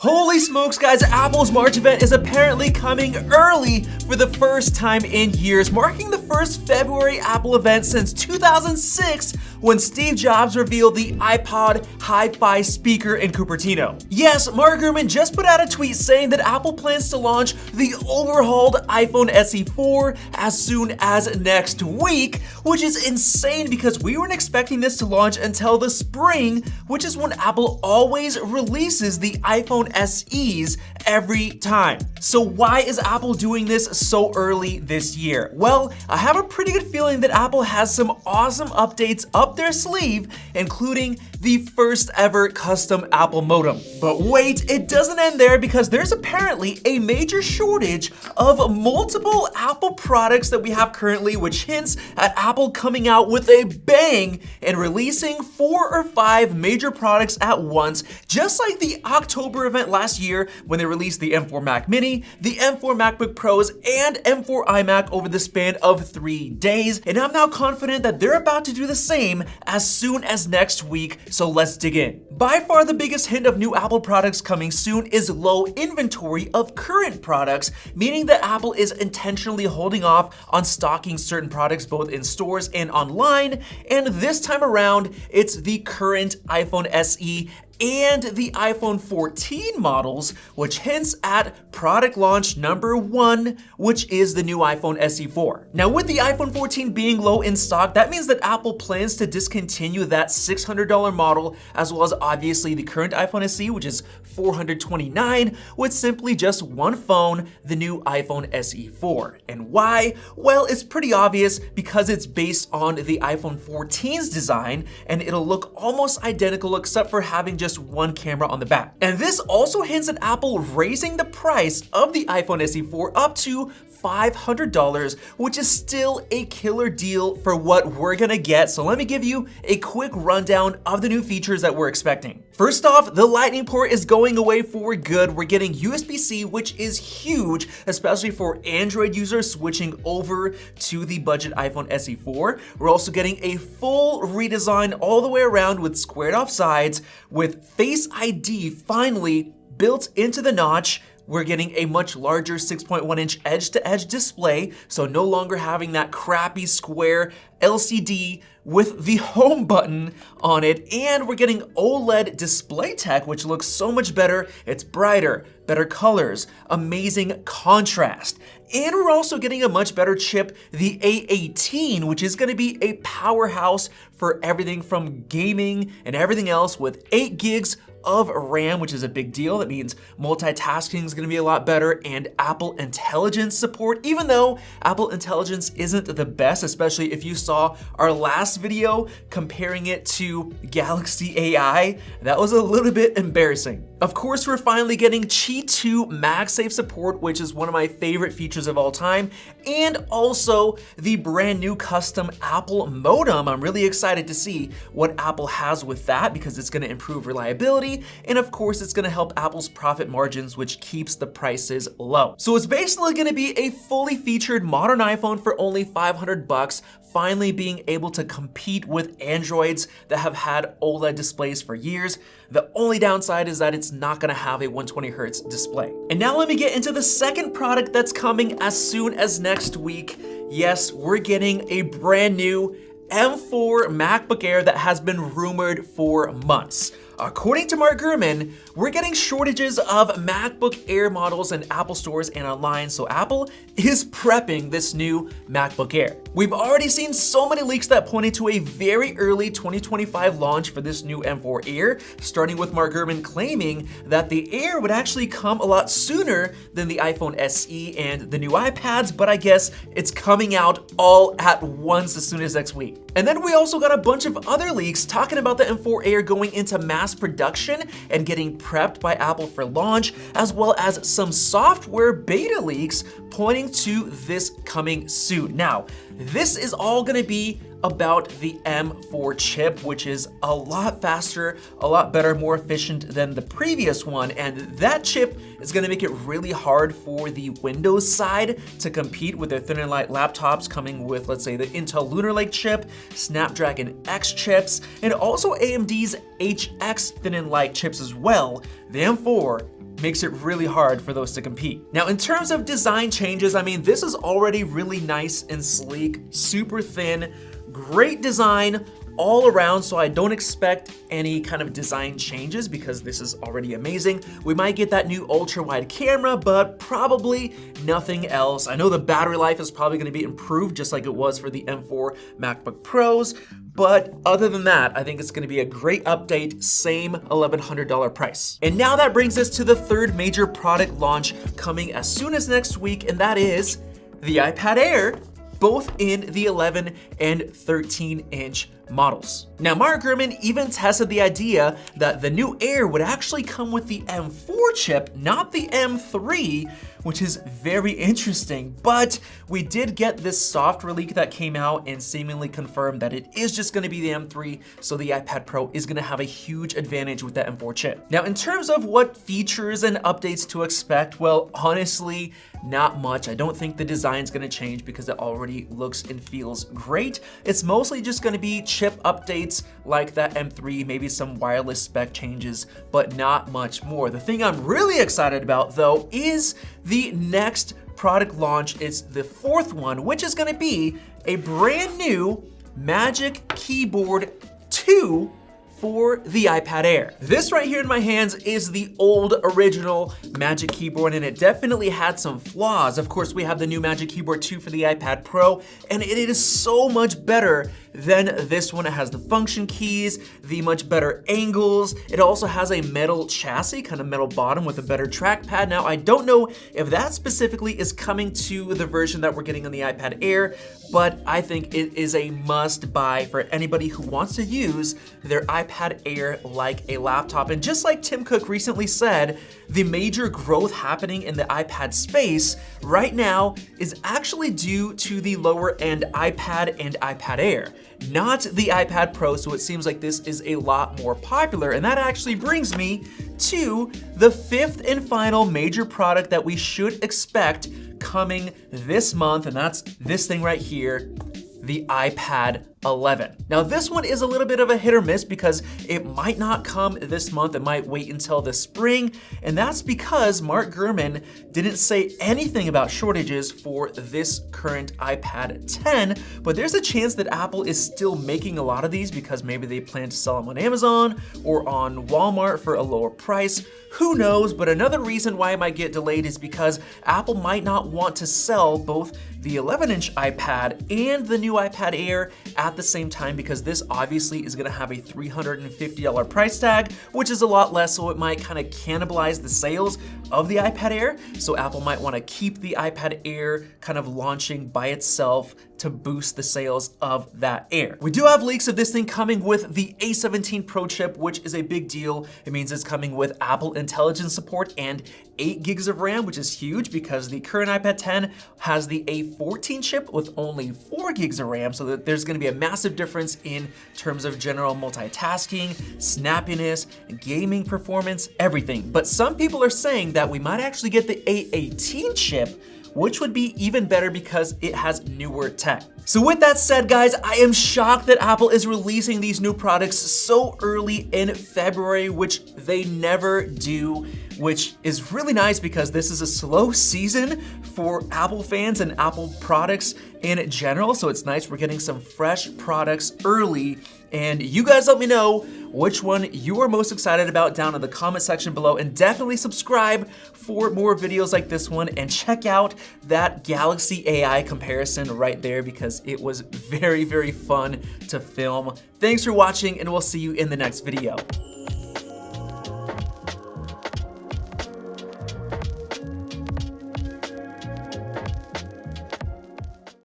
Holy smokes, guys, Apple's March event is apparently coming early for the first time in years, marking the first February Apple event since 2006 when Steve Jobs revealed the iPod Hi-Fi speaker in Cupertino. Yes, Mark Gurman just put out a tweet saying that Apple plans to launch the overhauled iPhone SE 4 as soon as next week, which is insane because we weren't expecting this to launch until the spring, which is when Apple always releases the iPhone SEs every time. So why is Apple doing this so early this year? Well, I have a pretty good feeling that Apple has some awesome updates up their sleeve, including the first ever custom Apple modem. But wait, it doesn't end there because there's apparently a major shortage of multiple Apple products that we have currently, which hints at Apple coming out with a bang and releasing 4 or 5 major products at once, just like the October event last year when they released the M4 Mac Mini, the M4 MacBook Pros, and M4 iMac over the span of 3 days. And I'm now confident that they're about to do the same as soon as next week, so let's dig in. By far the biggest hint of new Apple products coming soon is low inventory of current products, meaning that Apple is intentionally holding off on stocking certain products both in stores and online, and this time around, it's the current iPhone SE and the iPhone 14 models, which hints at product launch number 1, which is the new iPhone SE 4. Now, with the iPhone 14 being low in stock, that means that Apple plans to discontinue that $600 model, as well as obviously the current iPhone SE, which is $429, with simply just one phone, the new iPhone SE 4. And why? Well, it's pretty obvious because it's based on the iPhone 14's design, and it'll look almost identical except for having just one camera on the back. And this also hints at Apple raising the price of the iPhone SE 4 up to $500, which is still a killer deal for what we're gonna get. So let me give you a quick rundown of the new features that we're expecting. First off, the Lightning port is going away for good. We're getting USB-C, which is huge, especially for Android users switching over to the budget iPhone SE 4. We're also getting a full redesign all the way around with squared off sides, with Face ID finally built into the notch. We're getting a much larger 6.1-inch edge-to-edge display, so no longer having that crappy square LCD with the home button on it, and we're getting OLED display tech, which looks so much better. It's brighter, better colors, amazing contrast. And we're also getting a much better chip, the A18, which is gonna be a powerhouse for everything from gaming and everything else, with 8 gigs of RAM, which is a big deal. That means multitasking is gonna be a lot better, and Apple Intelligence support, even though Apple Intelligence isn't the best, especially if you saw our last video comparing it to Galaxy AI, that was a little bit embarrassing. Of course, we're finally getting Qi 2 MagSafe support, which is one of my favorite features of all time, and also the brand new custom Apple modem. I'm really excited to see what Apple has with that because it's gonna improve reliability, and of course, it's gonna help Apple's profit margins, which keeps the prices low. So it's basically gonna be a fully featured modern iPhone for only $500, finally being able to compete with Androids that have had OLED displays for years. The only downside is that it's not gonna have a 120 Hz display. And now let me get into the second product that's coming as soon as next week. Yes, we're getting a brand new M4 MacBook Air that has been rumored for months. According to Mark Gurman, we're getting shortages of MacBook Air models in Apple stores and online, so Apple is prepping this new MacBook Air. We've already seen so many leaks that pointed to a very early 2025 launch for this new M4 Air, starting with Mark Gurman claiming that the Air would actually come a lot sooner than the iPhone SE and the new iPads, but I guess it's coming out all at once as soon as next week. And then we also got a bunch of other leaks talking about the M4 Air going into mass production and getting prepped by Apple for launch, as well as some software beta leaks pointing to this coming soon. Now, this is all gonna be about the M4 chip, which is a lot faster, a lot better, more efficient than the previous one, and that chip is gonna make it really hard for the Windows side to compete with their thin and light laptops coming with, let's say, the Intel Lunar Lake chip, Snapdragon X chips, and also AMD's HX thin and light chips as well. The M4 makes it really hard for those to compete. Now, in terms of design changes, I mean, this is already really nice and sleek, super thin, great design all around, so I don't expect any kind of design changes because this is already amazing. We might get that new ultra wide camera, but probably nothing else. I know the battery life is probably gonna be improved just like it was for the M4 MacBook Pros, but other than that, I think it's gonna be a great update, same $1,100 price. And now that brings us to the third major product launch coming as soon as next week, and that is the iPad Air, both in the 11 and 13-inch models. Now, Mark Gurman even tested the idea that the new Air would actually come with the M4 chip, not the M3, which is very interesting. But we did get this software leak that came out and seemingly confirmed that it is just gonna be the M3, so the iPad Pro is gonna have a huge advantage with that M4 chip. Now, in terms of what features and updates to expect, well, honestly, not much. I don't think the design's gonna change because it already looks and feels great. It's mostly just gonna be chip updates like that M3, maybe some wireless spec changes, but not much more. The thing I'm really excited about though is the next product launch. It's the fourth one, which is gonna be a brand new Magic Keyboard 2 for the iPad Air. This right here in my hands is the old original Magic Keyboard, and it definitely had some flaws. Of course, we have the new Magic Keyboard 2 for the iPad Pro, and it is so much better than this one. It has the function keys, the much better angles. It also has a metal chassis, kind of metal bottom with a better trackpad. Now, I don't know if that specifically is coming to the version that we're getting on the iPad Air, but I think it is a must buy for anybody who wants to use their iPad Air like a laptop. And just like Tim Cook recently said, the major growth happening in the iPad space right now is actually due to the lower end iPad and iPad Air, not the iPad Pro, so it seems like this is a lot more popular. And that actually brings me to the fifth and final major product that we should expect coming this month, and that's this thing right here, the iPad 11. Now, this one is a little bit of a hit or miss because it might not come this month. It might wait until the spring, and that's because Mark Gurman didn't say anything about shortages for this current iPad 10, but there's a chance that Apple is still making a lot of these because maybe they plan to sell them on Amazon or on Walmart for a lower price. Who knows? But another reason why it might get delayed is because Apple might not want to sell both the 11-inch iPad and the new iPad Air at the same time, because this obviously is gonna have a $350 price tag, which is a lot less, so it might kind of cannibalize the sales of the iPad Air. So Apple might wanna keep the iPad Air kind of launching by itself to boost the sales of that Air. We do have leaks of this thing coming with the A17 Pro chip, which is a big deal. It means it's coming with Apple Intelligence support and 8 gigs of RAM, which is huge because the current iPad 10 has the A14 chip with only 4 gigs of RAM, so that there's gonna be a massive difference in terms of general multitasking, snappiness, gaming performance, everything. But some people are saying that we might actually get the A18 chip, which would be even better because it has newer tech. So with that said, guys, I am shocked that Apple is releasing these new products so early in February, which they never do, which is really nice because this is a slow season for Apple fans and Apple products in general. So it's nice we're getting some fresh products early. And you guys let me know which one you are most excited about down in the comment section below, and definitely subscribe for more videos like this one, and check out that Galaxy AI comparison right there because it was very, very fun to film. Thanks for watching, and we'll see you in the next video.